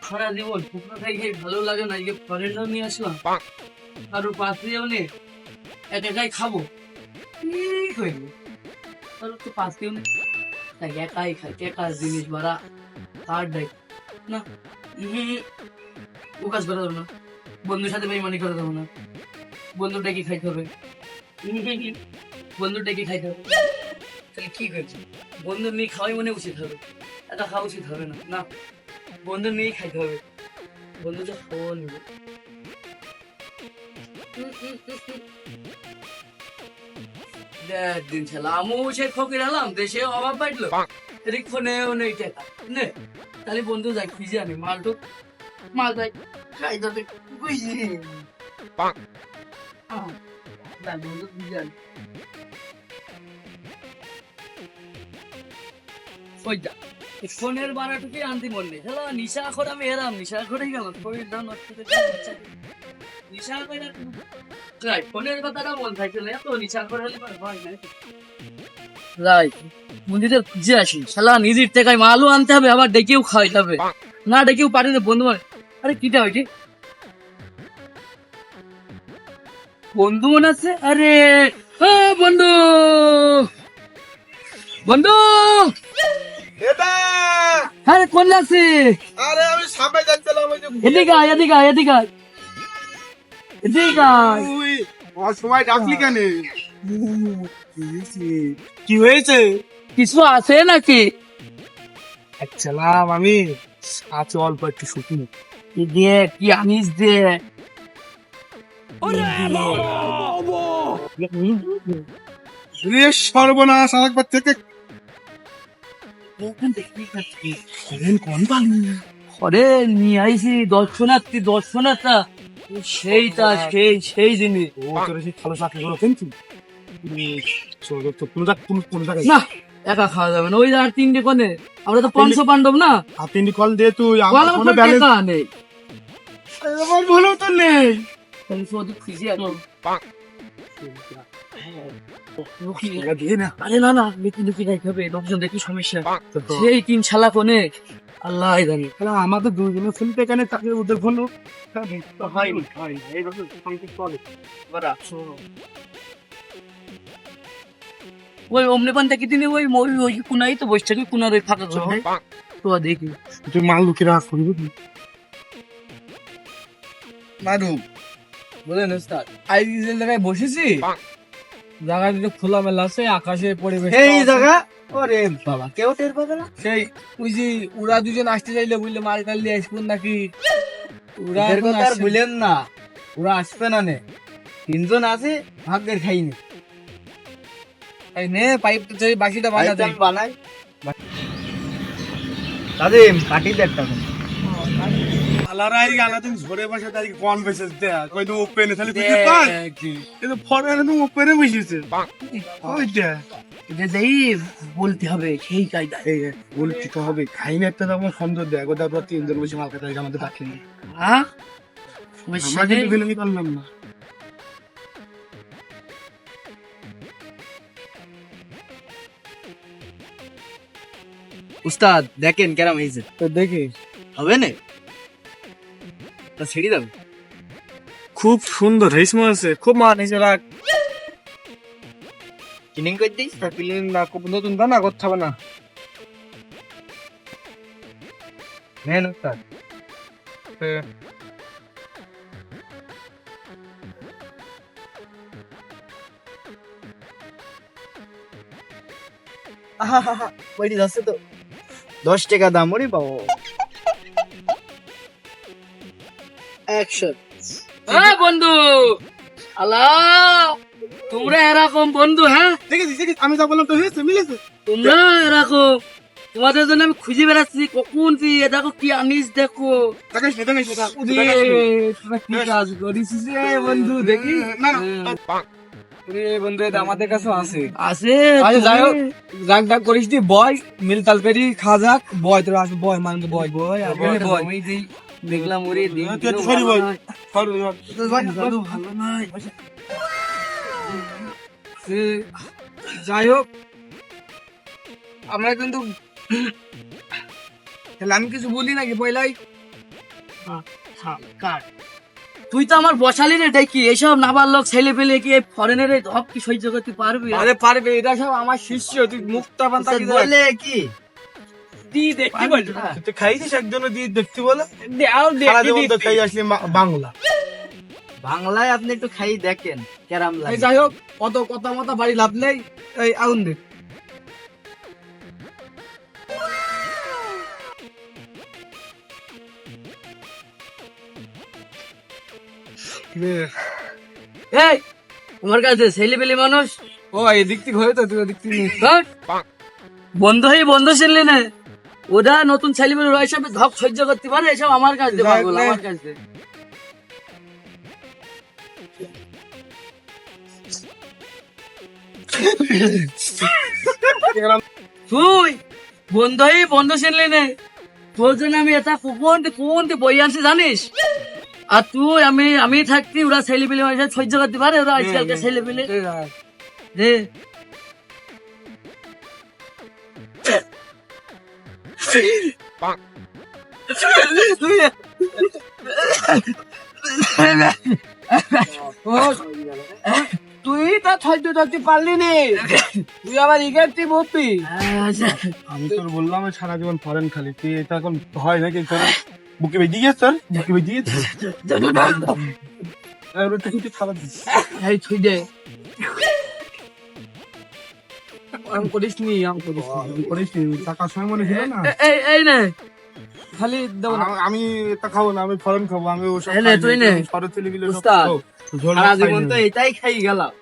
সারা জীবন শুকনো খাই ভালো লাগে না, আজকে ফলের নাম নিয়ে আসলাম, কারোর পাশ দিয়েও নে, একাই খাবো, ঠিক হয়ে গেল। কারোর তো পাশ দিয়েও নেই, তাই একাই খাই, একার জিনিস বাড়া আর দেখ না। ও কাজ করা যাবে না, বন্ধুর সাথে বেইমানি করা যাবে না, বন্ধু ডেকে খাইতে হবে, বন্ধু ডেকে খাইতে হবে। তাহলে কি করছি, বন্ধু নিয়ে খাওয়াই মনে উচিত হবে, এটা খাওয়া উচিত হবে না, না বন্ধু নিয়েই খাইতে হবে, বন্ধুটা খাওয়া নিবে। দিন ছেলে আমু সে ফকির হলাম, দেশে অভাব বাড়লো, এদিক ফোনেও নেই টাকা নে, তাহলে বন্ধু যাই খুঁজে আনি মালটু, মাল যাই খাই যাবে বুঝলি, বন্ধু খুঁজে আনি ওই যা ফোনের বারাটুকুই আনতে মন নেই, হ্যালো নিশা করে আমি এরাম নিশা করেই গেলাম, শরীর দাম নিশা করে রাই ফোনের কথাটা মন থাকছিল, এত নিশা করে হলে হয় না রাই মন্দিরে খুঁজে আসি, শালা নিজের টাকায় মালও আনতে হবে, আবার ডেকেও খাওয়াইতে হবে, না ডেকেও পারি না বন্ধু। আরে কিটা হয়েছে, বন্ধু মনে আছে, আরে বন্ধু বন্ধু আরে কোন আছে, আরে আমি সামনে যাচ্ছিলাম, ওই যে এদিকে আয়, এদিকে আয়, এদিকে আয়, এদিকে আয়। তুই সময় ডাকলি কেন? কি হয়েছে? কিছু আছে নাকি? যাচ্ছিলাম আমি, আছে অল্প একটু শুকনো। কি দিয়ে কি আনিস দিয়ে, রে সর্বনাশ, আরেকবার থেকে কোন পালি? আরে নিয়ে আইসি দর্শনার্থী সেইটা সেই জিনিস ও তোর সেই ভালো চাকরি করো কিন্তু কোন জায়গায় না, একা খাওয়া যাবে না, ওই আর তিনটে কোনে, আমরা তো পঞ্চ পাণ্ডব না, আর তিনটি কল দিয়ে তুই কল আমার ফোনে আমার ব্যালেন্স টাকা নেই, আমার ভুলও তো নেই। তাহলে শুধু খুঁজে আনো। দিয়ে না আরে না না, লুকি লুকি খাইতে হবে, লোকজন দেখি সমস্যা, সেই তিন শালা কোনে আল্লাহ জানি। আমাদের দুজনের ফোন পে কেন তাকে ওদের ফোন হয়নি এইভাবে সংকেত চলে। ওই অমনি পান থেকে দিনে ওই ওই কুনাই তো বসে থাকি, কুনার ওই ফাঁকা ঘরে তো দেখি তুই মাল লুকিয়ে রাখ করবি মারু বলেন ওস্তাদ, আজ যে জায়গায় বসেছি, জায়গাটা খোলা মেলা আছে, আকাশে পরিবেশ এই জায়গা ওরে বাবা কেউ টের পাবে না। সেই ওই যে ওরা দুজন আসতে চাইলে বুঝলে মাল টাল নিয়ে আসবেন নাকি, ওরা ওদের এখন কথা আর আসছে- বললেন না, ওরা আসবে না নে, তিনজন আছে ভাগ্যের খাইনি, এই নে পাইপ তো সেই বাকিটা বানা দেয়। বানাই কাদিম কাটি দে একটা আলারা এই গানা তুমি ঝরে বসে তাই কোন বসে দে কই তো ওপেনে তাহলে তুই পাস কিন্তু ফরেনে তো ওপেনে বসেছে ওই দে যেই বলতে হবে সেই কায়দা। এই বলছি তো হবে খাইনি একটা আমার সন্দেহ দেয় গোটা পুরো তিনজন বসে মাল খেতে আমাদের ডাকেনি হ্যাঁ আমরা কিন্তু বিলমি করলাম না। উস্তাদ দেখেন কেরাম হয়েছে, তো দেখি হবে না তা ছেড়ে যাবে। খুব সুন্দর হয়েছে মনে হচ্ছে, খুব মান হয়েছে রাখ কিনিং করে দিস ফিলিং না খুব নতুন দানা করতে হবে না। নেন উস্তাদ। ওইটি যাচ্ছে তো 10 টাকা দাম, ওরে বাবা। অ্যাকশন। বন্ধু আল্লাহ, তোমরা এরকম বন্ধু, হ্যাঁ দেখেছি দেখেছি আমি যা বললাম তো হয়েছে মিলেছে। তোমরা এরকম, তোমাদের জন্য আমি খুঁজে বেড়াচ্ছি কখন যে দেখো কি আনিস, দেখো দেখাইস না দেখাইস না তোরা কি কাজ করিস রে বন্ধু, দেখি না না রে বন্ধু, এটা আমাদের কাছে আছে। আছে আচ্ছা যাই হোক, তুমি- রাগ ডাক করিস নি, বয় মিল তাল পেরি খা যাক, বয় তোরা আসবে, বয় মানুষ বয় বয়, আমি বয়, একটা বয়। জমি দিই, দেখলাম ওরে দিন তুই একটু সরি বল। ভালো নয়। সে যাই হোক, আমরা কিন্তু তাহলে আমি কিছু বলি নাকি পয়লাই? কাট। তুই তো আমার বসালি রে দেখি এইসব নাবার লোক ছেলে পেলে কি ফরেনের ধপ কি সহ্য করতে পারবি? আরে পারবে, এটা সব আমার শিষ্য, তুই মুক্তা পান্তা কি বলে কি তুই দেখতে বলছো? তুই খাইছিস একজনে দিয়ে দেখতে বলে? আর সারা দেখি জীবন তো খাই আসলি বাংলা। বাংলায় আপনি একটু খাই দেখেন কেরাম এই লাগে। যাই হোক, অত কথা মতো বাড়ি লাভ নেই। এই আগুন দে। এই আমার কাছে ছেলে পেলে মানুষ ও এদিক থেকে হয়ে তো তুই ওদিক থেকে নিস। বন্ধ হয়ে বন্ধ ছিলি না, ওরা নতুন ছেলে পেলে ওরা এসব ধপ সহ্য করতে পারে? এসব আমার কাছে পাগল, আমার কাছে। তুই বন্ধ হয়ে বন্ধ ছিলি না, তোর জন্য আমি এটা কোন কোন বই আনছি জানিস? আর তুই আমি থাকতি ওরা ছেলে পেলে সহ্য করতে পারে? ওরা আজকালকার ছেলে পেলে রে তুই তা সহ্য করতে পারলি নি, তুই আবার ইগারটি বলবি। আমি তোর বললাম আমি সারা জীবন ফরেন খালি, তুই এটা এখন হয় নাকি? তোর বুকে বেঁধে গিয়েছ, তোর বুকে বেঁধে গিয়েছে। কিছু খাবার দিস। এই তুই দে আম করিস নি, আম করিস নি। আমি করেছি, টাকার সময় মনে ছিল না। এই নে খালি দেবো না। আমি এটা খাবো না, আমি ফরেন খাবো। আমি ওসব এই নে, খাই না। তুই নে। শরৎ ছেলে গুলো সব উস্তাদ, খাও। ঝোল সারা ভাত খাই জীবন না। তো এটাই খাই গেলাম,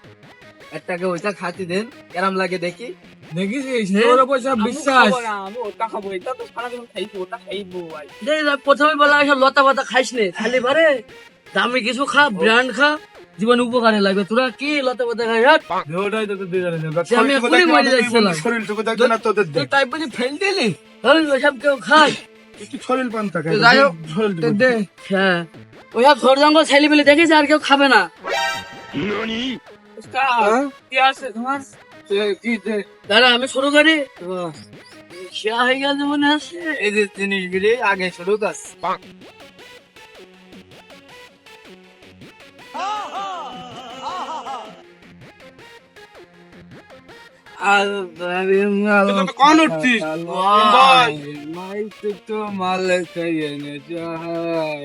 একটাকে ওইটা খাতে দেন কেরাম লাগে দেখি। দেখিস হ্যাঁ? তোর উপর সব বিশ্বাস। আমি ওটা খাবো, এটা তো সারা জীবন খাইবো, ওটা খাইবো ভাই। প্রথমে বলা সব লতা পাতা খাইস নে, খালি পারে দামি কিছু খা, ব্র্যান্ড খা, জীবন উপকারে লাগবে। তোরা কি লতা পাতা খাই? ওটাই তোকে দিয়ে জানি না। সে আমি এখনই মরে যাচ্ছিলাম। শরীরটুকু দেখবে না তোদের তুই দেখ। টাইপ বুঝি ফেল দিলি। ওইসব কেউ খায়? একটু শরীর পান থাকে। তো যাই হোক, শরীরটুকু তো দে। হ্যাঁ, ওইসব ঘর জঙ্গল ছেলে পেলে দেখেছে আর কেউ খাবে না। হ্যাঁ? কি আছে তোমার? কি দে। দাঁড়া আমি শুরু করি। শেয়া হয়ে গেছে মনে আছে। এই যে জিনিসগুলি আগে শুরু কাজ। কখন উঠছিস? তো মাল খাইয়ে নে যাই।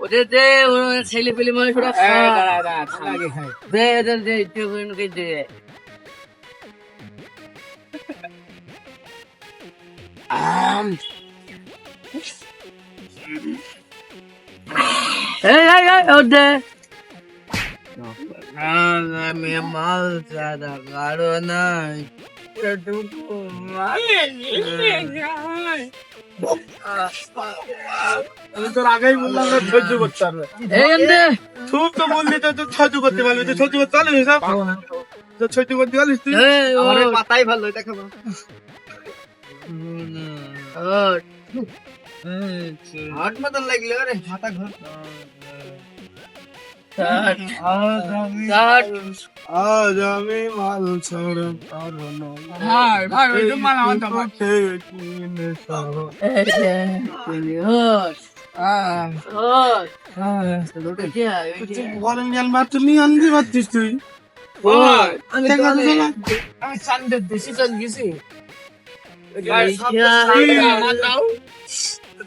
ওদের দে, ছেলে পেলে মানুষ ওরা আগে খাই। দে ওদের দে, একটু করে দে। ওর দে। আমি মাল সাদা কারো নাই, এটুকু মাল আমি তোর আগেই বললাম না সহ্য করতে পারবে। এই দে। খুব তো বললি তো তুই সহ্য করতে পারবি, তুই সহ্য করতে পারবি সব? তো সহ্য করতে পারলিস তুই? এই ওর। আমার এই পাতাই ভালো, এটা খাবো। ওর। হাট মতন লাগলে রে, মাথা ঘর। ষাট, আজ ষাট। আমি মাল ছাড়া পারবো না। ভাই ভাই ওই তো মাল আমার দাও। কিনে সব। এই দে। ওর। ওর। ওইটা, ওইটা। ফরেন গেল মাত্র নিয়ে আনতে পারছিস তুই? আমি ঠিক আছে, চলো। আমি সানডে দেশি চল গেছি।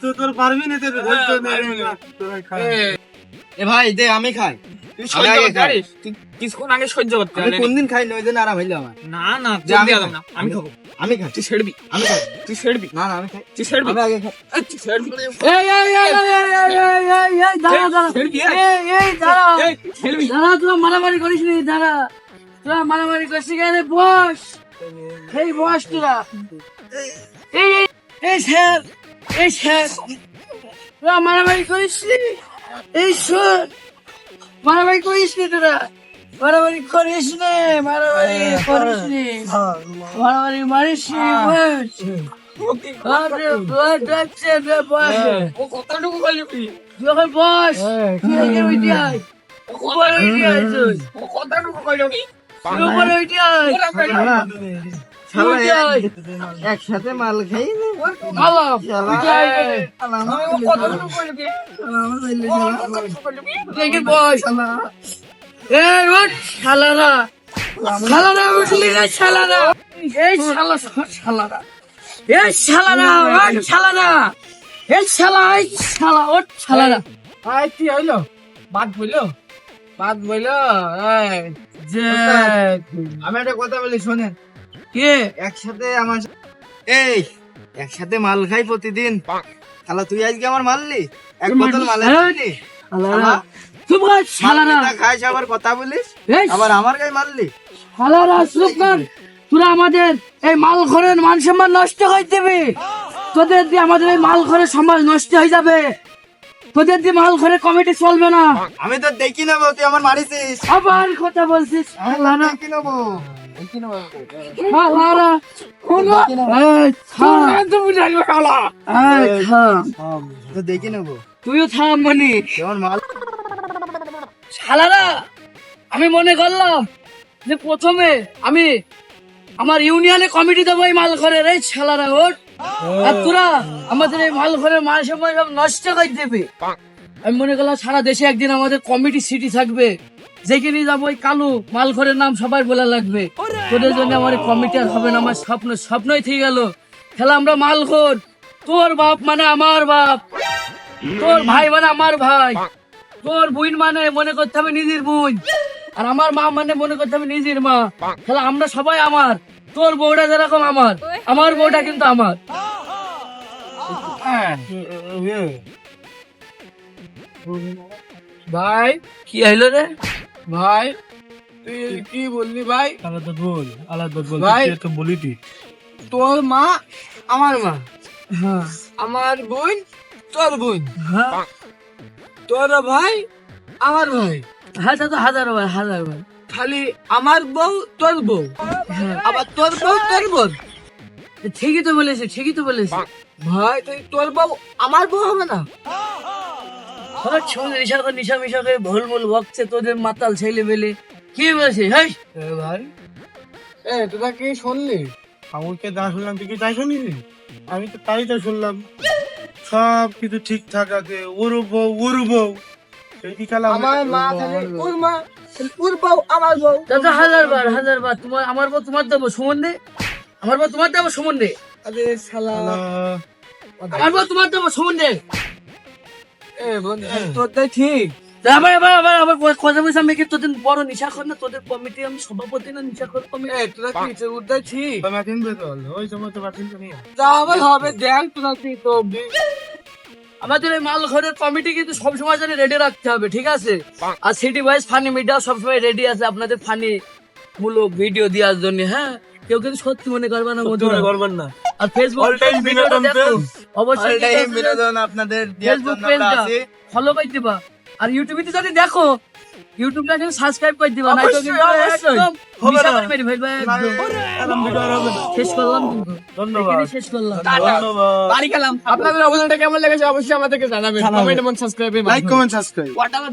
তুই তোর পারবি না, তোর ধৈর্য নেই। তোরা খা। এ ভাই দে, আমি খাই। তুই আমি সহ্য আগে করতে খাই। পারিস? তুই কিছুক্ষণ আগে সহ্য করতে আমি পারলি না। কোনদিন খাই না, ওই জন্য আরাম হইলো আমার। না না যে তুই আমি দিয়ে খাই। দাও না, আমি খাবো। আমি খাই, তুই ছেড়বি, আমি খাই। তুই ছেড়বি, না না, আমি খাই, তুই ছেড়বি, আমি আগে খাই। তুই ছেড়বি। এই, দাঁড়া, দাঁড়া। ছেড়বি, এই, দাঁড়া। এই, ছেড়বি। দাঁড়া, তোরা মারামারি করিস নি, দাঁড়া। তোরা মারামারি করছিস কেন? বস। এই বস তোরা। এই, এই, এই স্যার, এই স্যার। তোরা মারামারি করিস নি? এই শোন, মারামারি করিস নি তোরা। মারামারি করিস নে, মারামারি করিস নি। মারামারি মারিস নি, বস। আরে, বস, ডাকছে, বস। ও কতটুকু বলবি? তুই এখন বস। তুই এখানে উঠে আয়। উপরে উঠে আয় তুই। ও কতটুকু কইলো কি? উপরে উঠে আয়। শালা উঠে আয়। একসাথে মাল খাই ভালো। শালা উঠে আয়। দেখি বস। এই উঠ শালারা। শালারা উঠলি রে শালারা। এই শালারা। এই শালারা উঠ শালারা। এই শালা উঠ শালারা। ভাই কি হইলো বাদ বইলো এই যে আমি একটা কথা বলি শোনেন, কে একসাথে আমার এই একসাথে মাল খাই প্রতিদিন। শালা তুই আজকে আমার মারলি, এক বোতল মাল খাইলি। শালারা চুপ কর শালারা। খাইস আবার কথা বলিস, এই আবার আমার গায়ে মারলি। শালারা চুপ কর। তোরা আমাদের এই মাল ঘরের মান সম্মান নষ্ট করে দেবে। তোদের দিয়ে আমাদের এই মাল ঘরের সমাজ নষ্ট হয়ে যাবে। তোদের দিয়ে মাল ঘরের কমিটি চলবে না। আমি তো দেখি নেবো তুই আমার মারিছিস। আবার কথা বলছিস শালারা। দেখি নেবো। শালারা এই থাম। এই থাম। তো দেখি নেবো তুইও থাম মনি। তুই আমার মাল। শালারা আমি মনে করলাম যে প্রথমে আমি আমার ইউনিয়নে কমিটি দেবো এই মাল ঘরের। এই শালারা ওঠ। আর তোরা আমাদের এই মাল ঘরের মান সম্মান সব নষ্ট করে দেবে। আমি মনে করলাম সারা দেশে একদিন আমাদের কমিটি সিটি থাকবে, যেখানে যাবো ওই কালু মাল ঘরের নাম সবাই বলা লাগবে। তোদের জন্য আমার কমিটি আর হবে না। আমার স্বপ্নই থেকে গেল। খেলা আমরা মাল ঘর। তোর বাপ মানে আমার বাপ, তোর ভাই মানে আমার ভাই, তোর বোন মানে মনে করতে হবে নিজের বোন, আর আমার মা মানে মনে করতে হবে নিজের মা। তাহলে আমরা সবাই আমার। তোর বউটা যেরকম আমার বউটা কিন্তু আমার। ভাই কি হইলো রে? ভাই তুই কি বললি ভাই? আলাদা বল ভাই। তুই তো বলি তুই। তোর মা আমার মা, হ্যাঁ আমার বোন তোর বোন, হ্যাঁ তোর ভাই আমার ভাই। হ্যাঁ তা তো হাজার বার। খালি আমার বউ তোর বউ, আবার তোর বউ তোর বোন। ঠিকই তো বলেছে। ভাই তুই তোর বউ আমার বউ হবে না? সবার সঙ্গে নিশা মিশা করে ভুল বকছে তোদের মাতাল ছেলে বেলে। কি বলছে? হ্যাঁ ভাই তোরা কি শুনলি? আমাকে যা শুনলাম তুই কি তাই শুনিস? আমি তো তাই তো শুনলাম, সব কিছু ঠিকঠাক আছে। ওর বউ সেই কি খেলা আমার মা খালি ওর মা, ওর বউ আমার বউ। দাদা হাজার বার তোমার আমার বউ তোমার দেবো সুমন্দে, আমার বউ তোমার দেবো সুমন্দে, আরে শালা আমার বউ তোমার দেবো সুমন্দে। তোরটাই ঠিক। আবার কথা বলছি আমি কি তোদের বড় নিশা কর না? তোদের কমিটি আমি সভাপতি না নিশা কর কমিটি? তোরা কি তোরটাই ঠিক। মাথিন বেতল ওই সময় তো মাথিন তো নিয়ে যা আবার হবে দেখ তোরা কি তো আমাদের এই মাল ঘরের কমিটি কিন্তু সবসময় জানি রেডি রাখতে হবে, ঠিক আছে? আর সিটি ওয়াইজ ফানি মিডিয়া সবসময় রেডি আছে আপনাদের ফানি মূলক ভিডিও দেওয়ার জন্য। হ্যাঁ কেউ কিন্তু সত্যি মনে করবে না বন্ধুরা। করবেন না। আর ফেসবুক All time বিনোদন page। অবশ্যই বিনোদন আপনাদের দেওয়ার ফেসবুক জন্য আমরা পেজটা আছি। ফলো করে দিবা। আর ইউটিউবে যদি দেখো ইউটিউবটা কিন্তু সাবস্ক্রাইব করে দিবা, নাই তো অবশ্যই, কিন্তু অবশ্যই। একদম হবে মিশা না। করে মেরে ফেলবে একদম। এরকম ভিডিও আর হবে না। শেষ করলাম কিন্তু ধন্যবাদ। এখানেই শেষ করলাম। ধন্যবাদ। বাড়ি গেলাম। আপনাদের অবদানটা কেমন লেগেছে অবশ্যই আমাদেরকে জানাবেন। কমেন্ট এবং সাবস্ক্রাইবের লাইক কমেন্ট সাবস্ক্রাইব। মাধ্যমে।